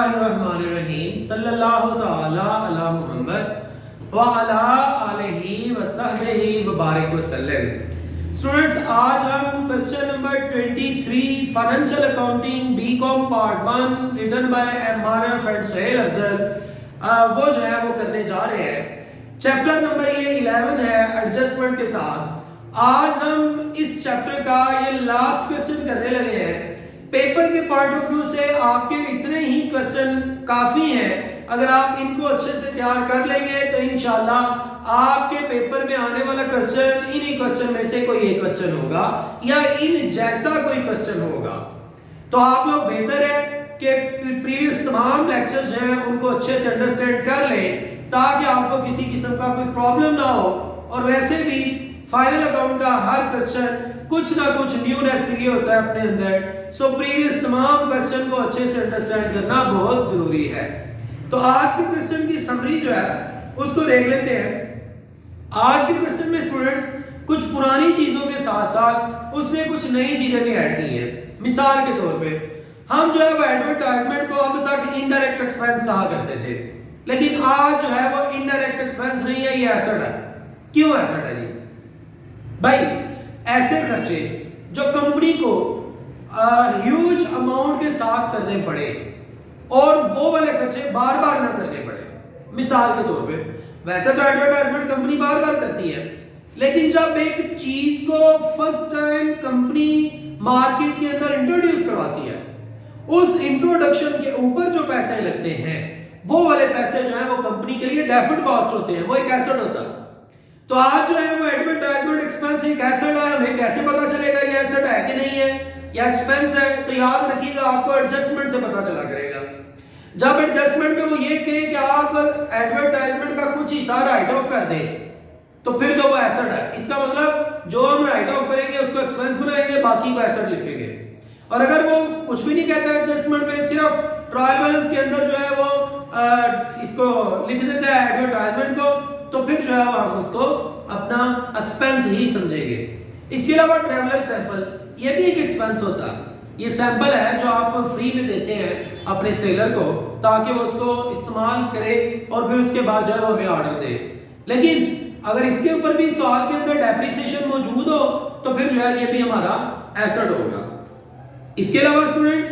रहमान सल्लल्लाहु ताला अला मुहम्मद व अला आलिहि व सहबिहि व बारिक वसल्लम। स्टूडेंट्स, आज हम question number 23 financial accounting BCom part 1 written by MRF and Suhail Afzal वो जो है वो करने जा रहे हैं। चैप्टर नंबर ये 11 है एडजस्टमेंट के साथ। आज हम इस चैप्टर का ये लास्ट क्वेश्चन करने लगे हैं। पेपर के पॉइंट ऑफ व्यू से आपके इतने ही क्वेश्चन काफी हैं। अगर आप इनको अच्छे से तैयार कर लेंगे तो इंशाल्लाह आपके पेपर में आने वाला क्वेश्चन इन्हीं क्वेश्चन में से कोई एक क्वेश्चन होगा या इन जैसा कोई क्वेश्चन होगा। तो आप लोग बेहतर है कि प्रीवियस तमाम लेक्चर्स हैं उनको अच्छे से अंडरस्टैंड कर लें ताकि आपको किसी किस्म का कोई प्रॉब्लम ना हो। और वैसे भी फाइनल अकाउंट का हर क्वेश्चन कुछ ना कुछ न्यूनेस लिए होता है अपने अंदर। सो प्रीवियस तमाम क्वेश्चन को अच्छे से अंडरस्टैंड करना बहुत जरूरी है। तो आज के क्वेश्चन की समरी जो है उसको देख लेते हैं। आज के क्वेश्चन में स्टूडेंट्स कुछ पुरानी चीजों के साथ साथ उसमें कुछ नई चीजें भी ऐड की हैं। मिसाल के तौर पे हम जो है वो एडवर्टाइजमेंट को अब तक इनडायरेक्ट एक्सपेंस कहा करते थे, लेकिन आज जो है वो इनडायरेक्ट एक्सपेंस नहीं है, ये एसेट है। क्यों एसेट है जी? भाई ऐसे खर्चे जो कंपनी को ह्यूज अमाउंट के साथ करने पड़े और वो वाले खर्चे बार बार ना करने पड़े। मिसाल के तौर पे वैसे तो एडवर्टाइजमेंट कंपनी बार बार करती है, लेकिन जब एक चीज को फर्स्ट टाइम कंपनी मार्केट के अंदर इंट्रोड्यूस करवाती है, उस इंट्रोडक्शन के ऊपर जो पैसे लगते हैं वो वाले पैसे जो है वो कंपनी के लिए डेफर्ड कॉस्ट होते हैं, वो एक एसेट होता है। तो आज जो है वो एडवर्टाइजमेंट एक्सपेंस एक एसेट है। हमें कैसे पता चलेगा ये एसेट है कि नहीं है या एक्सपेंस है? तो याद रखिएगा आपको एडजस्टमेंट से पता चला करेगा। जब एडजस्टमेंट में वो ये कहे कि आप एडवर्टाइजमेंट का कुछ हिस्सा राइट ऑफ कर दें तो फिर तो वो एसेट है। इसका मतलब जो हम राइट ऑफ करेंगे उसको एक्सपेंस बनाएंगे, बाकी को एसेट लिखेंगे। और अगर वो कुछ भी नहीं कहता एडजस्टमेंट में, सिर्फ ट्रायल बैलेंस के अंदर जो है वो इसको लिख देता है एडवर्टाइजमेंट को, तो फिर जो है हम उसको अपना एक्सपेंस ही समझेंगे। इसके अलावा ट्रैवलर सैंपल ये भी एक एक्सपेंस होता है। ये सैंपल है जो आप फ्री में देते हैं अपने सेलर को ताकि वो उसको इस्तेमाल करे और फिर उसके बाद जो है वो हमें ऑर्डर दे। लेकिन अगर इसके ऊपर भी सवाल के अंदर डेप्रिसिएशन मौजूद हो तो फिर जो है ये भी हमारा एसेट होगा। इसके अलावा स्टूडेंट्स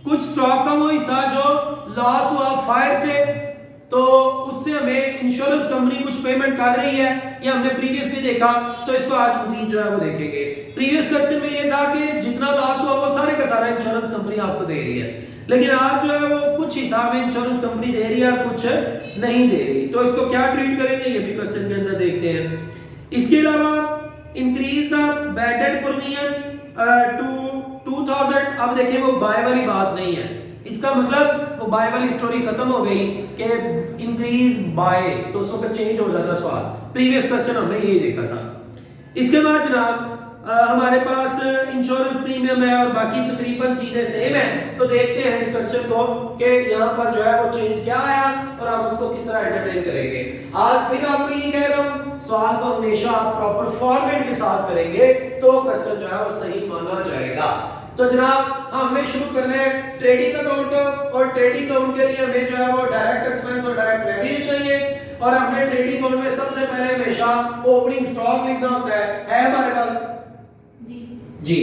कुछ स्टॉक का वो हिस्सा जो लॉस हुआ फायर से, तो उससे हमें इंश्योरेंस कंपनी कुछ पेमेंट कर रही है, ये हमने प्रीवियस में देखा। तो इसको आज मजीद जो है वो देखेंगे। प्रीवियस क्वेश्चन में ये था कि जितना लॉस हुआ वो सारे का सारा इंश्योरेंस कंपनी आपको दे रही है, लेकिन आज जो है वो कुछ हिसाब में इंश्योरेंस कंपनी दे रही है, कुछ नहीं दे रही। तो इसको क्या ट्रीट करेंगे ये भी क्वेश्चन के अंदर देखते हैं। इसके अलावा increase the bad debt provision to 2000। अब देखिए वो बाय वाली बात नहीं है, इसका मतलब वो बाय वाली स्टोरी खत्म हो गई कि इंक्रीज बाय, तो उस वक्त चेंज हो जाता सवाल। प्रीवियस क्वेश्चन हमने यही देखा था। इसके बाद जनाब हमारे पास इंश्योरेंस प्रीमियम है और बाकी तकरीबन चीजें सेम है। तो देखते हैं इस क्वेश्चन को कि यहाँ पर जो है वो चेंज क्या आया और हम उसको किस तरह एंटरटेन करेंगे। आज फिर आपको ये कह रहा हूँ, सवाल को हमेशा आप प्रॉपर फॉर्मेट के साथ करेंगे तो क्वेश्चन जो है वो सही माना जाएगा। तो जनाब हमें शुरू करना है ट्रेडिंग अकाउंट का, और ट्रेडिंग अकाउंट के लिए हमें जो है वो डायरेक्ट एक्सपेंस और डायरेक्ट रेवेन्यू चाहिए। और हमने ट्रेडिंग अकाउंट में सबसे पहले हमेशा ओपनिंग स्टॉक लिखना होता है हमारे पास जी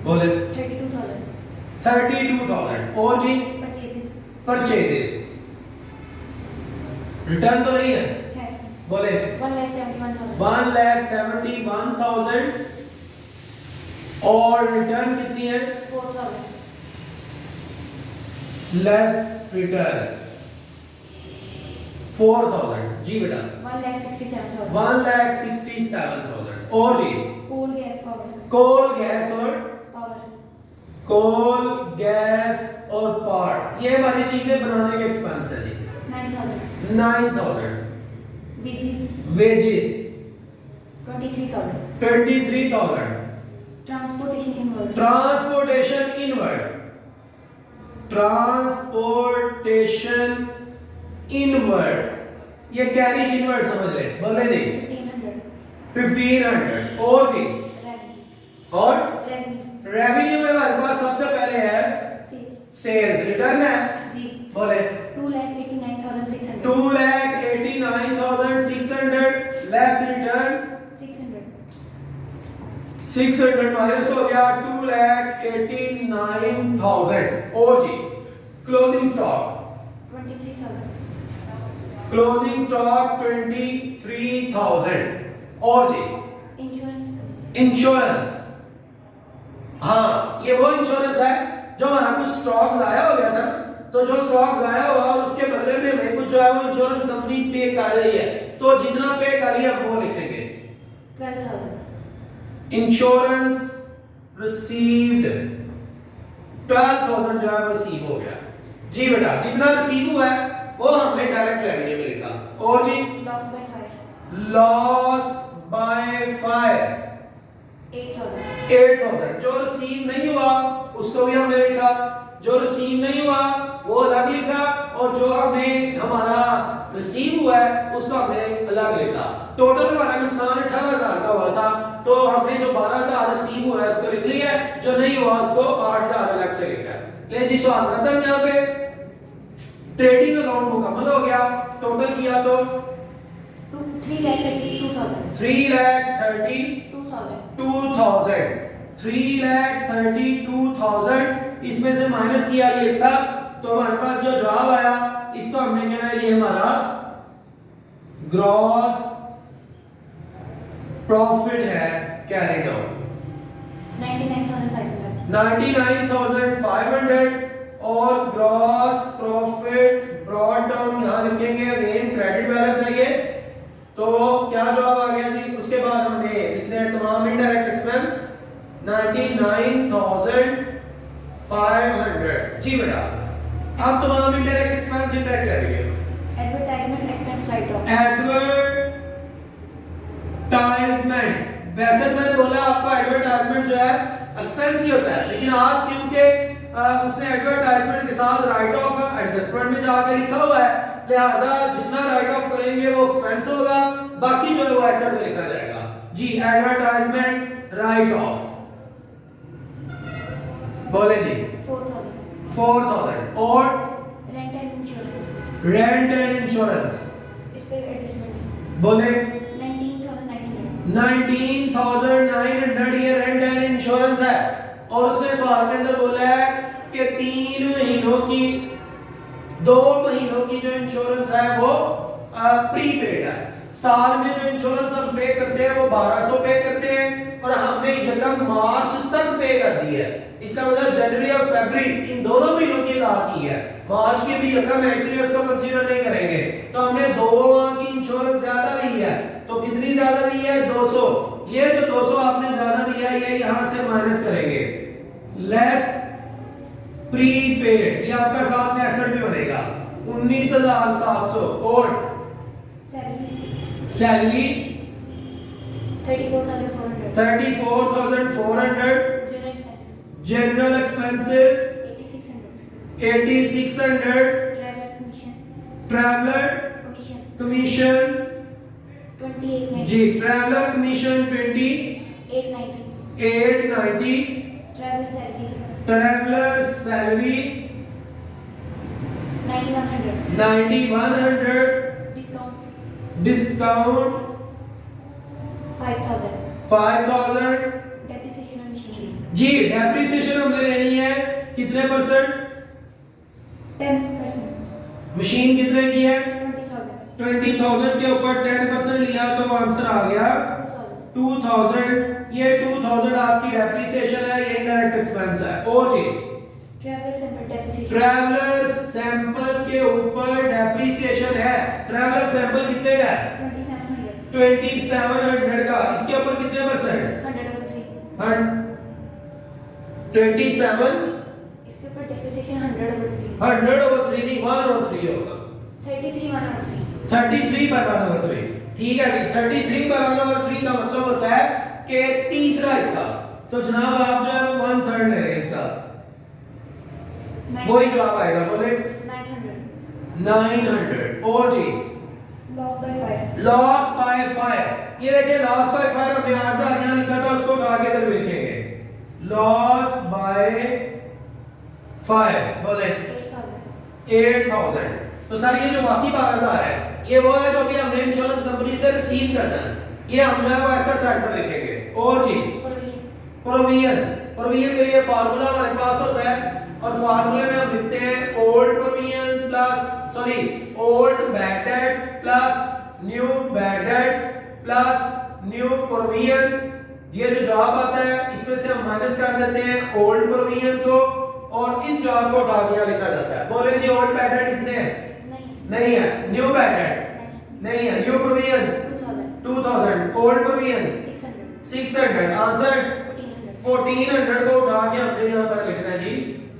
बोले 32,000 और जी परचेजेस रिटर्न तो नहीं है बोले 1,71,000 और रिटर्न कितनी है 4,000 लेस रिटर्न 4,000 जी बेटा 1,67,000 और जी कोल गैस और पावर ये हमारी चीजें बनाने के एक्सपेंस है जी 9,000 वेजेस 23,000 ट्रांसपोर्टेशन इनवर्ड ये कैरिज इनवर्ड समझ ले, बोले जी 1500 और जी और रेवेन्यू में हमारे पास सबसे पहले है सेल्स रिटर्न है जी बोले 2,89,600 2,89,600 लेस रिटर्न 600 माइनस हो गया 2,89,000 और जी क्लोजिंग स्टॉक 23,000 और जी इंश्योरेंस हाँ ये वो इंश्योरेंस है जो हमारा कुछ स्टॉक जाया हो गया था ना तो जो स्टॉक जाया हुआ और उसके बदले में हमें कुछ जो है वो इंश्योरेंस कंपनी पे कर रही है तो जितना पे कर रही है हम वो लिखेंगे 12,000 इंश्योरेंस रिसीव्ड 12,000 जो है वो रिसीव हो गया जी बेटा जितना रिसीव हुआ है वो हमने डायरेक्ट रेवेन्यू में लिखा और जी लॉस बाय फायर 8,000 जो रिसीव नहीं हुआ उसको भी हमने लिखा जो रिसीव नहीं हुआ वो अलग लिखा और जो हमने हमारा रिसीव हुआ है उसको हमने अलग लिखा टोटल हमारा नुकसान 18,000 का हुआ था तो हमने जो 12,000 रिसीव हुआ है उसको लिख लिया जो नहीं हुआ उसको 8,000 अलग से लिखा ले जी सवाल खत्म यहाँ पे ट्रेडिंग अकाउंट मुकम्मल हो गया टोटल किया तो 3,32,000 इसमें से माइनस किया ये सब तो हमारे पास जो जवाब आया इसको हमने कहना है ये हमारा ग्रॉस प्रॉफिट है कैरीड आउट 99,500 और ग्रॉस प्रॉफिट ब्रॉट डाउन यहां लिखेंगे अगेन क्रेडिट बैलेंस है ये तो क्या जवाब आ गया जी उसके बाद हमने लिखने हैं तमाम इनडायरेक्ट एक्सपेंस 99,500 जी बेटा अब तमाम indirect expense indirect revenue advertisement expense right of advertisement वैसे तो मैंने बोला आपका एडवर्टाइजमेंट जो है एक्सपेंस ही होता है लेकिन आज क्योंकि उसने एडवर्टाइजमेंट के साथ राइट ऑफ एडजस्टमेंट में जाके लिखा हुआ है लिहाजा जितना राइट ऑफ करेंगे वो एक्सपेंस होगा बाकी जो है वो एसेट में लिखा जाएगा जी एडवर्टाइजमेंट राइट ऑफ बोले जी 4,000 और रेंट एंड इंश्योरेंस इस पे एडजस्टमेंट बोले 19,900 ये रेंट एंड इंश्योरेंस है और उसने सवाल के अंदर बोला है कि 3 महीनों की 2 महीनों की जो इंश्योरेंस है वो प्रीपेड है साल में जो इंश्योरेंस हम पे करते हैं वो 1200 पे करते हैं और हमने यकम मार्च तक पे कर दी है इसका मतलब जनवरी और फरवरी इन दोनों महीनों की अदा की है मार्च की भी यकम है इसलिए उसको कंसीडर नहीं करेंगे तो हमने 2 माह की इंश्योरेंस ज्यादा ली है तो कितनी ज्यादा दी है 200 ये जो 200 आपने ज्यादा दिया है ये यहां से माइनस करेंगे लेस प्रीपेड ये आपका साथ में एसेट भी बनेगा 19,700 और salary 34,400 general expenses 8,600 traveller commission 2890 जी traveller commission 2890 traveller salary 9,100 discount 5,000 जी डेप्रिसिएशन हमने लेनी है कितने परसेंट 10% मशीन कितने की है 20,000 के ऊपर 10% लिया तो आंसर आ गया 2,000 ये 2,000 आपकी डेप्रिसिएशन है ये इनडायरेक्ट एक्सपेंस है और जी ट्रैवलर सैंपल के ऊपर डेप्रिसिएशन है ट्रैवलर सैंपल कितने का है 2,700 का इसके ऊपर कितने परसेंट 27 इसके ऊपर डेप्रिसिएशन 100/3 नहीं 1/3 होगा 33/1/3 ठीक है जी 33/1/3 का मतलब होता है कि तीसरा हिस्सा तो जनाब आप जो है वो 1/3 ले रहे हैं इसका वही जवाब आएगा बोले 900 और जी लॉस बाय फायर ये देखिए लॉस बाय फायर हमने 8,000 यहां लिखा था उसको उठा के इधर भी लिखेंगे लॉस बाय 5 बोले 8000। तो सर ये जो बाकी 12000 है ये वो है जो अभी हमने इंश्योरेंस कंपनी से रिसीव करना है, ये हम जो है वो एसेट साइड पर लिखेंगे। और जी प्रोविजन के लिए फार्मूला हमारे पास होता है और फार्मूले में हम लिखते हैं old provision plus old bad debts plus new bad debts plus new provision. ये जो जवाब आता है इसमें से हम माइनस कर देते हैं ओल्ड प्रोविजन को और इस जवाब को उठा के लिखा जाता है। बोले जी ओल्ड बैड डेट कितने हैं? नहीं है। न्यू बैड डेट नहीं है। New provision 2000। Old provision 600। Answer 1400 को उठा के हमने यहां पर लिखना है जी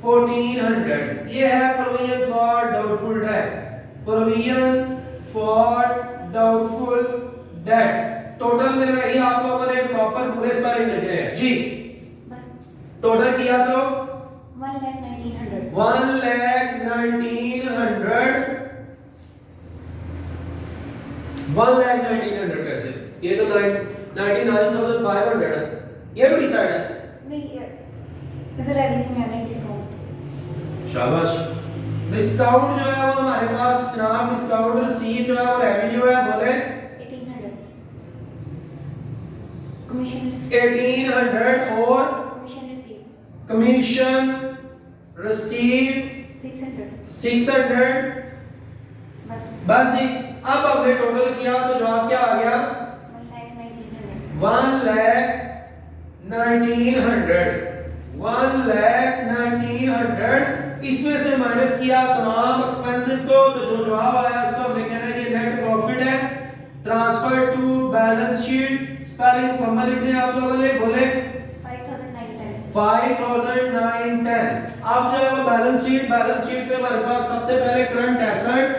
1400। ये है provision for doubtful debt. Provision for doubtful debts. Total में वही आप लोगों ने प्रॉपर पूरे स्पेलिंग लिख रहे हैं जी। बस टोटल किया तो 1,19,100 1,19,100 कैसे? ये तो 99,500 है। ये भी डिसाइड है। नहीं इधर रेवेन्यू में है डिस्काउंट। शाबाश। डिस्काउंट जो है वो हमारे पास जनाब डिस्काउंट रिसीव जो है वो रेवेन्यू है। बोले 1800 कमीशन 1800 और कमीशन रिसीव 600। बस जी। अब हमने टोटल किया तो जवाब क्या आ गया? 1,19,100। इसमें से माइनस किया तमाम एक्सपेंसेस को तो जो जवाब आया उसको हमने कहना है ये नेट प्रॉफिट है। Transfer to balance sheet. Spelling मुकम्मल लिखने आप लोगों ने। बोले 5,910। अब जो है वो बैलेंस शीट पे हमारे पास सबसे पहले करंट एसेट्स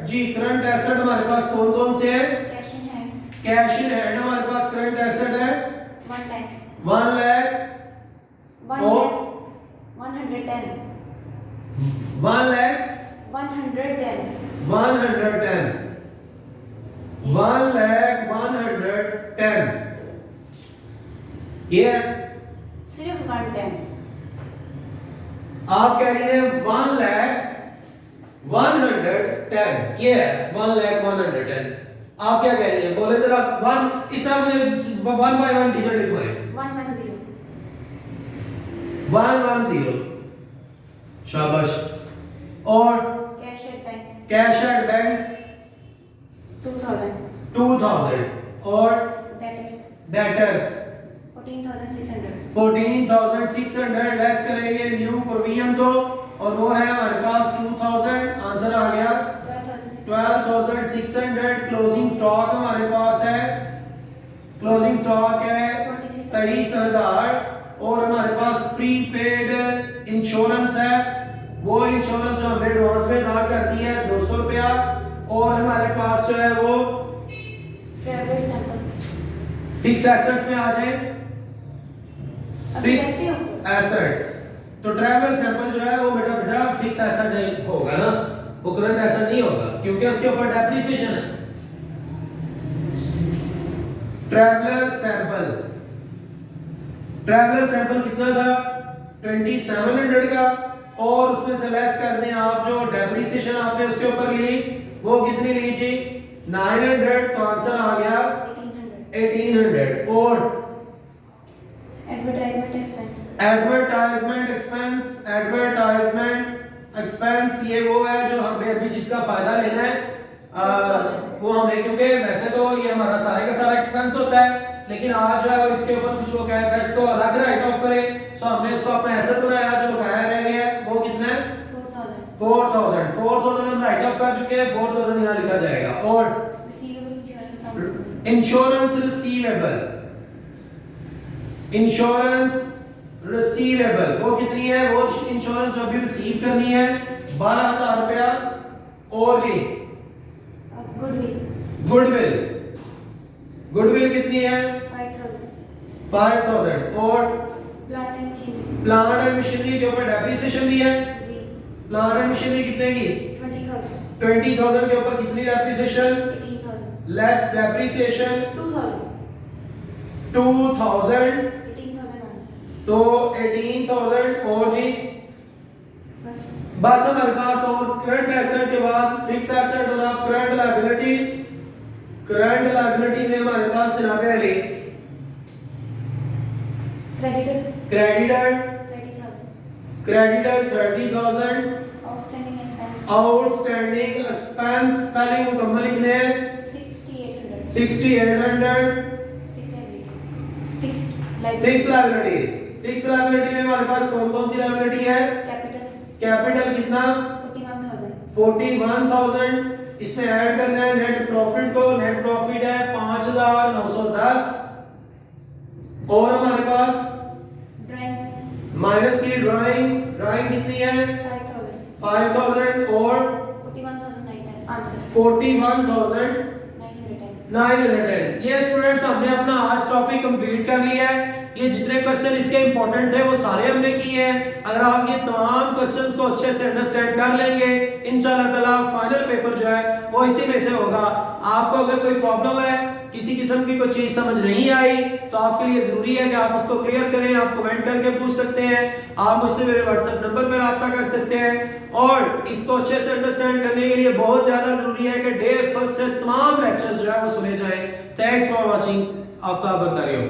जी। करंट एसेट हमारे पास कौन कौन से हैं? कैश इन हैंड हमारे पास करंट एसेट है 1 लाख 110 1,110 ये सिर्फ 110। आप कह रही हैं 1,110 ये है 1,110। आप क्या कह रही हैं? बोले जरा 1 इस तरह में 1 बाय 1 डिजिट लिखवाएं। 110 शाबाश। और कैश एट बैंक 2000 और डेटर्स 14,600 लेस करेंगे न्यू प्रोविजन को और वो है हमारे पास 2000। आंसर आ गया 12,600। क्लोजिंग स्टॉक हमारे पास है 23,000 और हमारे पास प्रीपेड इंश्योरेंस है। वो इंश्योरेंस जो हमने एडवांस में अदा कर दी है 200 रुपया और हमारे पास जो है वो फिक्स एसेट्स में आ जाए। फिक्स एसेट्स तो ट्रैवलर सैंपल जो है वो बेटा फिक्स एसेट नहीं होगा ना, वो करंट एसेट नहीं होगा क्योंकि उसके ऊपर डेप्रिसिएशन है। ट्रैवलर सैंपल कितना था? 2700 का और उसमें से लेस कर दें आप जो डेप्रिसिएशन आपने उसके ऊपर ली वो कितनी ली जी? 900। तो आंसर आ गया 1800। और एडवर्टाइजमेंट एक्सपेंस ये वो है जो हमने अभी जिसका फायदा लेना है वो हमने, क्योंकि वैसे तो ये हमारा सारे का सारा एक्सपेंस होता है लेकिन आज जो है वो इसके ऊपर कुछ वो कहा था इसको अलग राइट ऑफ करें। सो हमने इसको अपना एसेट बनाया जो बकाया रह गया वो कितना है? 4,000 हम राइट ऑफ कर चुके हैं। 4,000 यहां लिखा जाएगा। और इंश्योरेंस रिसीवेबल वो कितनी है? वो इंश्योरेंस जो अभी रिसीव करनी है 12,000 रुपया। और जी गुडविल कितनी है? 5,000। और प्लांट एंड मशीनरी के ऊपर डेप्रिसिएशन भी है। प्लांट एंड मशीनरी कितने की? 20,000 के ऊपर कितनी डेप्रिसिएशन? लेस डेप्रिसिएशन 2,000 तो 18,000 बस हमारे पास और करंट एसेट के बाद फिक्स एसेट और अब करंट लायबिलिटीज। करंट लायबिलिटी में हमारे पास जनाब Ali creditor creditor 30,000, creditor 30,000, outstanding expense outstanding expense spelling मुकम्मल लिखने हैं 6800, 6800, फिक्स लाइबिलिटी, फिक्स लायबिलिटी में हमारे पास कौन कौन सी लायबिलिटी है? कैपिटल कैपिटल कितना? 41,000, 41,000, इसमें ऐड करना है नेट प्रॉफिट को। नेट प्रॉफिट है 5,910 और हमारे पास ड्राइंग्स माइनस की ड्राइंग। ड्राइंग कितनी है? 5,000 और 41,910, आंसर 41,910। 910। ये स्टूडेंट्स हमने अपना आज टॉपिक कंप्लीट कर लिया है। ये जितने क्वेश्चन इसके इंपॉर्टेंट थे वो सारे हमने किए हैं। अगर आप ये तमाम क्वेश्चंस को अच्छे से अंडरस्टैंड कर लेंगे इंशाल्लाह ताला फाइनल पेपर जो है वो इसी में से होगा। आपको अगर कोई प्रॉब्लम है, किसी किस्म की कोई चीज समझ नहीं आई तो आपके लिए जरूरी है कि आप उसको क्लियर करें। आप कमेंट करके पूछ सकते हैं, आप मुझसे मेरे व्हाट्सएप नंबर पर रब्ता कर सकते हैं। और इसको अच्छे से अंडरस्टैंड करने के लिए बहुत ज्यादा जरूरी है कि डे फर्स्ट से तमाम लेक्चर्स जो है वो सुने जाएं। Thanks for watching. आफ्ताब बतारियो।